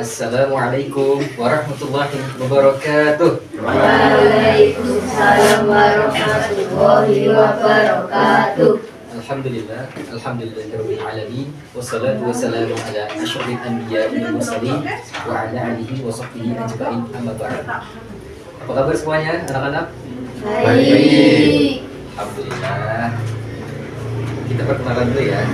Assalamualaikum warahmatullahi wabarakatuh. Waalaikumsalam warahmatullahi wabarakatuh. Alhamdulillahirabbil alamin wassalatu wassalamu ala asyrofil anbiya'i wal mursalin wa ala alihi wa sahbihi ajma'in amma ba'd. Apa kabar semuanya anak-anak? Baik. Alhamdulillah. Kita perkenalan dulu ya.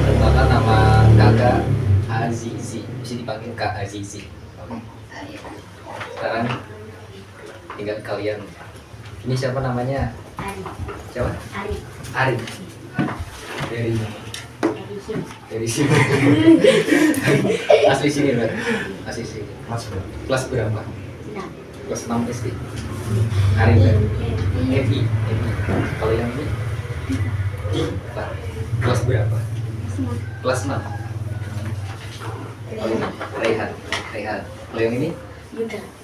Perkenalkan nama kakak Azizi, bisa dipanggil Kak Azizi. Sekarang tinggal kalian. Ini siapa namanya? Siapa? Arif. Dari sini. Asli sini kan? Asli sini. Kelas berapa? Kelas 6 SD. Arif kan? Evi. Kalau yang ini? Kelas berapa? Kelas 6. Oh, ini Rehan. Kalau yang ini?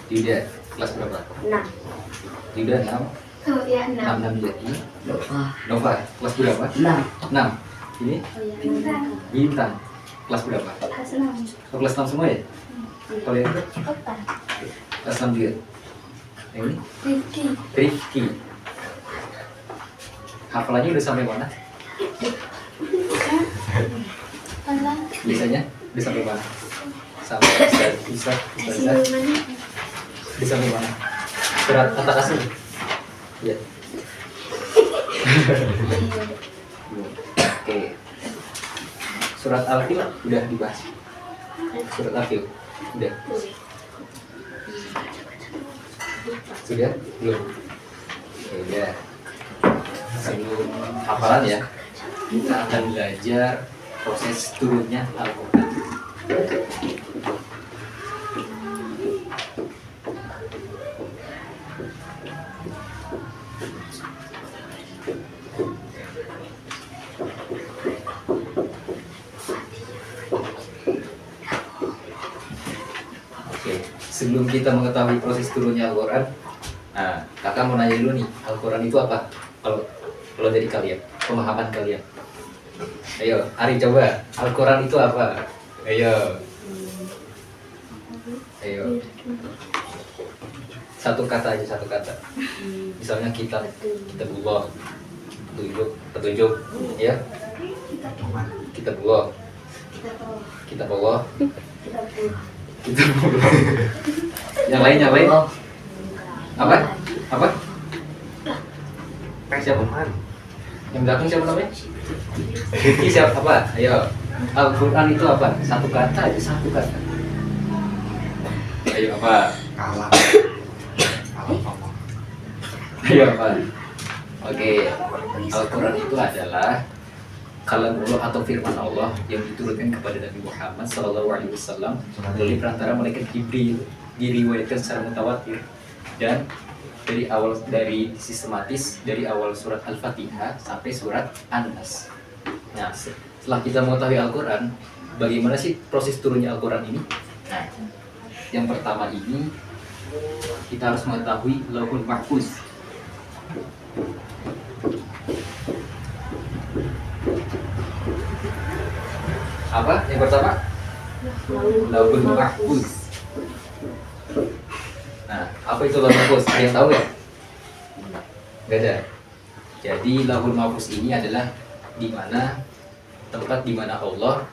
Yuda. Kelas berapa? 6. Yuda 6. Oh ya, 6. 6 jadi. Nova. Kelas berapa? 6. Ini? Bintang. Kelas berapa? Kelas 6. Oh, kelas 6 semua ya? Kalau yang ini? Kelas 6 juga. Yang ini? Rifki. Hafalannya udah sampai mana? Biasanya udah sampai mana? Sampai Ustaz. Udah sampai mana? Surat At-Takasur. Iya. Oke. Surat Al-Fil udah dibahas. Surat Al-Fil udah. Sudah? Belum. Oke, udah. Sebelum hafalan ya, kita akan belajar proses turunnya Al-Quran. Oke, sebelum kita mengetahui proses turunnya Al-Quran, nah, kakak mau nanya dulu nih, Al-Quran itu apa? Kalau dari kalian, pemahaman kalian. Ayo, Ari coba. Al-Quran itu apa? Ayo. Satu kata aja, satu kata. Misalnya kitabullah. Petunjuk. Ya. Kitabullah. Yang lain. Apa? Siapa? Yang belakang siapa namanya? Ini siapa? Apa? Ayo. Al-Quran itu apa? Satu kata aja, satu kata. Ayo apa? Kalah apa? Ayo apa? Oke. Al-Quran itu adalah kalamullah atau firman Allah yang diturunkan kepada Nabi Muhammad SAW melalui perantara malaikat Jibril, diriwayatkan secara mutawatir dan dari sistematis dari awal surat Al-Fatihah sampai surat An-Nas. Nah, setelah kita mengetahui Al-Quran, bagaimana sih proses turunnya Al-Quran ini? Nah, yang pertama ini kita harus mengetahui Lauhul Mahfuz. Apa? Yang pertama? Lauhul Mahfuz. Nah, apa itu Lauhul Mahfuz? Ada yang tahu ya? Gak ada. Jadi Lauhul Mahfuz ini adalah tempat di mana Allah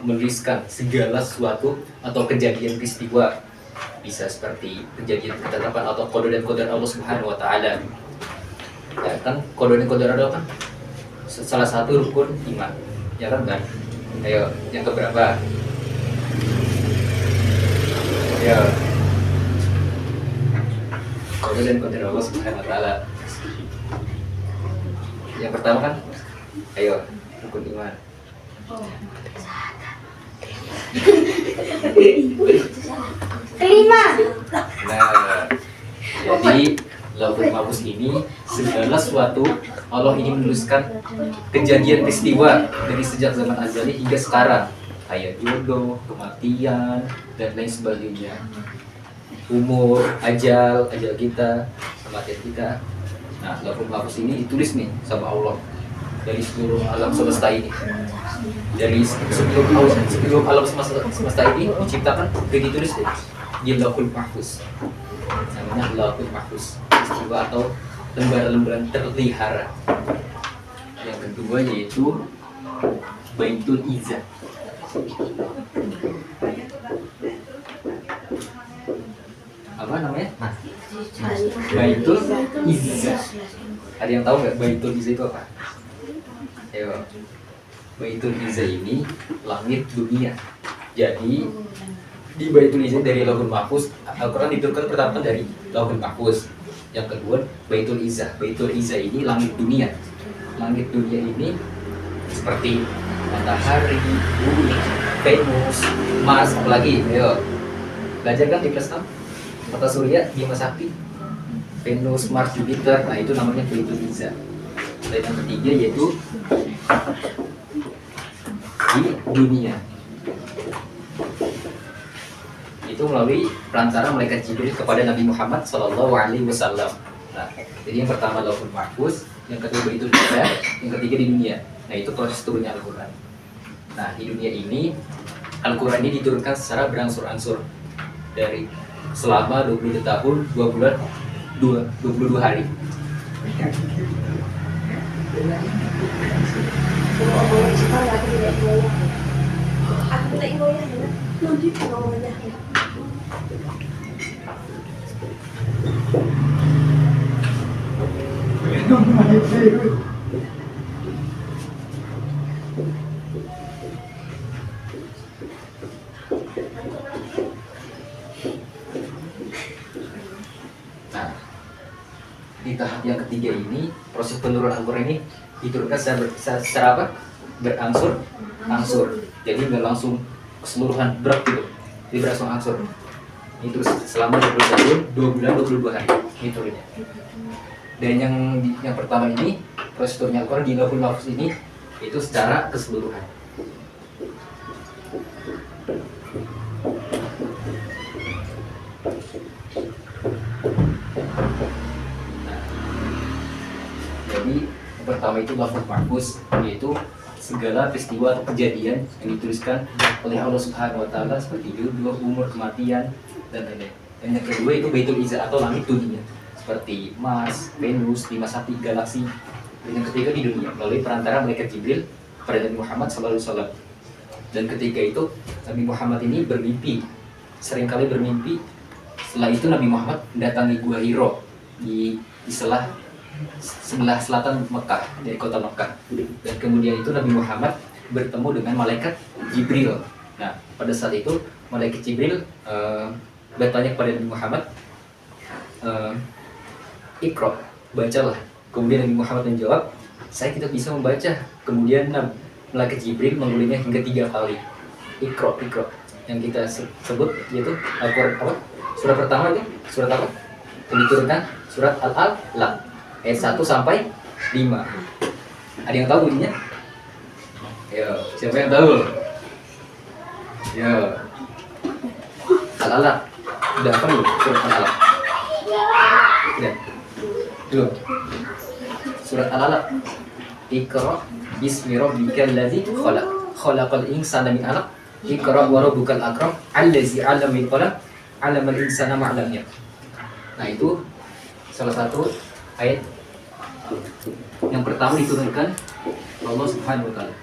menuliskan segala sesuatu atau kejadian peristiwa, bisa seperti kejadian ketetapan atau qada dan qadar Allah Subhanahu wa taala. Ya kan, qada dan qadar Allah kan salah satu rukun iman. Ya kan? Ayo, yang keberapa? Ayo. Qada dan qadar Allah Subhanahu wa taala. Yang pertama kan? Ayo, rukun iman. Kelima. Nah, jadi Lauhul Mahfuz ini segala sesuatu Allah ini menuliskan kejadian peristiwa dari sejak zaman azali hingga sekarang, kayak jodoh, kematian dan lain sebagainya. Umur, ajal kita, kematian kita. Nah, Lauhul Mahfuz ini ditulis nih sama Allah. dari seluruh alam semesta ini. Dari sebelum alam semesta ini diciptakan, udah ditulis di Lauhul Mahfuz. Namanya Lauhul Mahfuz, peristiwa atau lembaran-lembaran terpelihara. Yang kedua yaitu Baitul Izzah. Apa namanya? Baitul Izzah. Ada yang tahu nggak Baitul Izzah itu apa? Ayo. Baitul Izzah ini langit dunia. Jadi di Baitul Izzah dari Lauhul Mahfuz, Al-Quran diturunkan pertama dari Lauhul Mahfuz. Yang kedua Baitul Izzah. Baitul Izzah ini langit dunia. Langit dunia ini seperti matahari, bumi, Venus, Mars, apalagi. Ayo. Belajar kan di kelas 6? Mata surya, Bima Sakti, Venus, Mars, Jupiter. Nah itu namanya Baitul Izzah. Dan yang ketiga yaitu di dunia. Itu melalui perantara malaikat Jibril kepada Nabi Muhammad SAW. Nah, jadi yang pertama Lauhul Mahfuz, yang kedua Baitul Izzah, yang ketiga di dunia. Nah itu proses turunnya Al-Quran. Nah di dunia ini Al-Quran ini diturunkan secara berangsur-angsur dari selama 22 tahun, 2 bulan, 22 hari. Nah, di tahap yang ketiga ini proses penurunan Al-Quran ini diturunkan secara apa? Berangsur-angsur. Jadi nggak langsung keseluruhan berat gitu. Jadi berangsur-angsur. Ini terus selama 20 tahun, 2 bulan, 22 hari. Ini turunnya. Dan yang pertama ini proses turunnya Al-Quran di Lauhul Mahfuz ini itu secara keseluruhan. Jadi yang pertama itu Lauhul Mahfuz, yaitu segala peristiwa atau kejadian yang dituliskan oleh Allah Subhanahu Wa Taala seperti jodoh, umur, kematian, dan lain-lain. Dan yang kedua itu Baitul Izzah atau langit dunia seperti Mars, Venus, Bima Sakti, galaksi. Dan yang ketiga di dunia melalui perantara malaikat Jibril kepada Nabi Muhammad SAW. Dan ketika itu Nabi Muhammad ini bermimpi, seringkali bermimpi. Setelah itu Nabi Muhammad mendatangi Gua Hiro di sebelah selatan Mekah, dari kota Mekah. Dan kemudian itu Nabi Muhammad bertemu dengan malaikat Jibril. Nah, pada saat itu malaikat Jibril bertanya kepada Nabi Muhammad, Iqra, bacalah. Kemudian Nabi Muhammad menjawab, saya tidak bisa membaca. Kemudian malaikat Jibril mengulingnya hingga 3 kali. Iqra, Iqra. Yang kita sebut yaitu Al-Quran apa? Surat pertama itu surat apa? Yang diturunkan surat Al-Alaq ayat 1 sampai 5. Ada yang tahu bunyinya? Ya, siapa yang tahu? Ya. Al-Alaq. Udah apa nih surat Al-Alaq? Udah. Belum. Surat Al-Alaq. Iqra bismi rabbikal ladzi khalaq. Khalaqal insana min 'alaq. Iqra wa rabbukal akram allazi 'allama bil qalam 'allamal insana ma 'lam ya'lam. Nah, itu salah satu ayat yang pertama diturunkan Allah Subhanahu wa Ta'ala.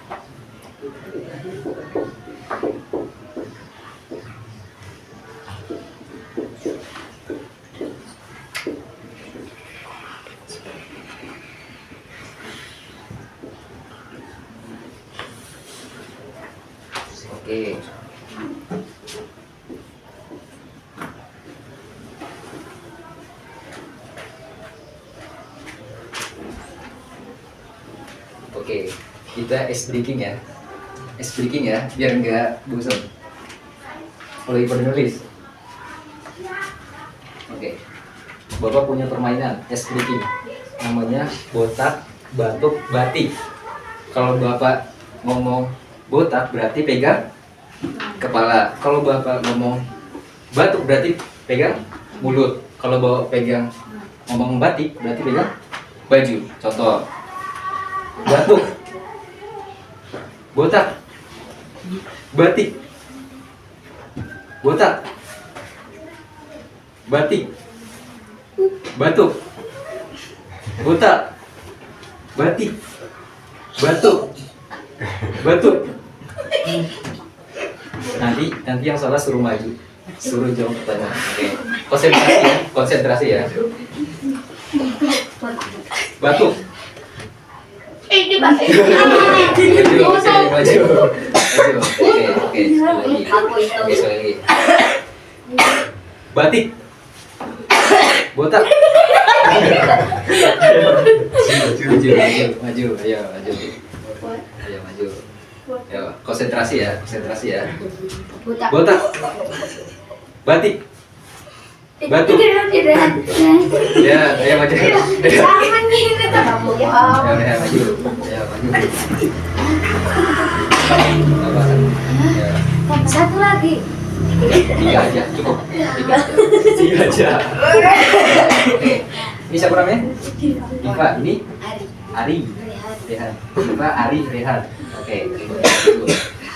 Oke. Oke, kita ice breaking ya. Ice breaking ya, biar nggak bosan. Kalau pada nulis. Oke. Bapak punya permainan ice breaking. Namanya botak, batuk, batik. Kalau Bapak ngomong botak berarti pegang kepala. Kalau Bapak ngomong batuk berarti pegang mulut. Kalau Bapak ngomong batik berarti pegang baju. Contoh. Batuk. Botak. Batik. Botak. Batik. Batuk. Botak. Batik. Batuk. Batuk. Nanti yang salah suruh maju. Suruh jawab pertanyaan. Oke. Konsentrasi ya. Batuk. Ini Pak. Maju. Oke. Sekali lagi. Oke, sekali lagi. Batik. Botak. Maju. Ayo, maju. Ayo, maju. Ayo, konsentrasi ya. Buta. Botak. Batik. Batuk. Ya, ayo maju. Jangan gini kamu. Ayo, maju. Apa? Ya. Satu lagi. 3 aja, cukup. 3 aja. Oke. Ini siapa namanya? Diva. Ini Ari. Rehan. Diva, Ari, Rehan. Oke.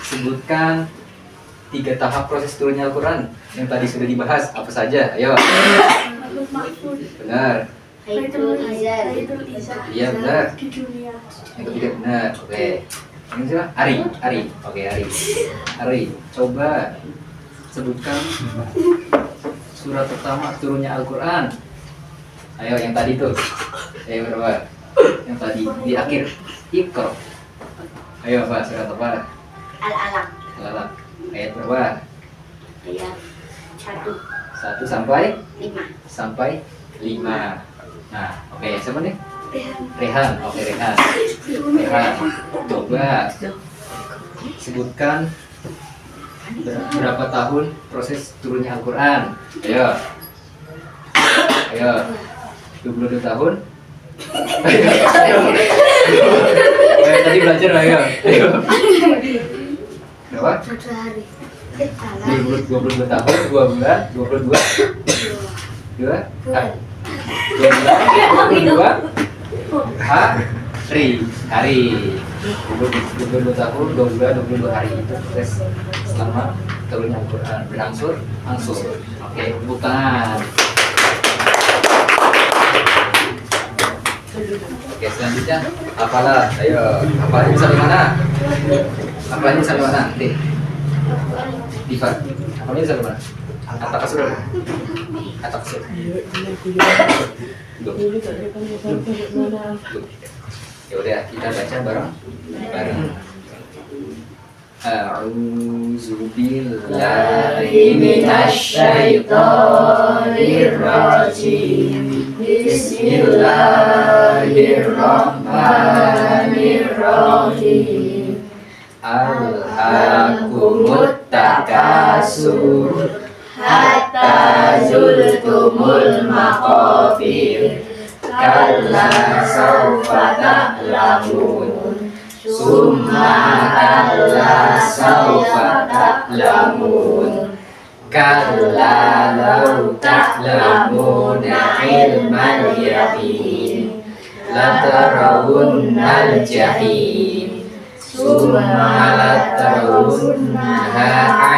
Sebutkan 3 tahap proses turunnya Al-Quran yang tadi sudah dibahas. Apa saja? Ayo. Benar. Iya, benar. Yang ketiga benar. Oke. Ini siapa? Ari. Oke, Ari. Coba sebutkan surat pertama turunnya Al-Quran. Ayo, yang tadi tuh. Ayo berapa? Yang tadi di akhir Iqra. Ayo Pak, surat apa? Al-Alaq. Ayat berapa? Ayat 1 sampai 5. 5. Nah, oke, siapa nih? Rehan. Oke, Rehan. Coba sebutkan berapa tahun proses turunnya Al-Quran. Ayo. 22 tahun. Ayo. Tadi belajar, ayo. Berapa? 1 hari. 22 tahun, 2 bulan, 22 hari. 22 tahun, 2 bulan, 22 hari itu proses selama turunnya Al-Quran berangsur. Oke, bukan. Oke, selanjutnya apalah, ayo. Apalnya bisa di mana? Nih. Diva, apalnya bisa di mana? Atas kasur. Ya udah, kita baca bareng. A'udzu billahi minasyaitonir rajim. Bismillahirrahmanirrahim. Alhaakumut takasur hatta zultumul maqabir. Kalla sawfa ta'lamun. Summa kalla sawfa ta'lamun. Kalla law ta'lamuna ilmal yaqin latarawunnal jahim. Summa latarawunnaha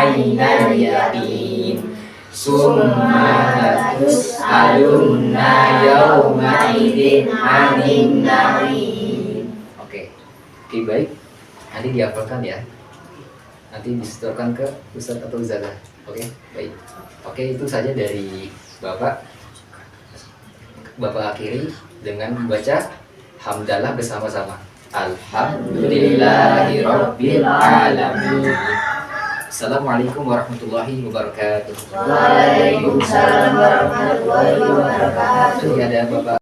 aynal yaqin. Summa latus'alunna yawma idzin 'anil na'im. Oke, baik. Nanti dihafalkan ya. Nanti disetorkan ke Ustadz atau Ustadzah. Oke, baik. Oke, itu saja dari Bapak akhiri dengan membaca hamdalah bersama-sama. Alhamdulillahirabbil alamin. Assalamualaikum warahmatullahi wabarakatuh. Waalaikumsalam warahmatullahi wabarakatuh. Ada Bapak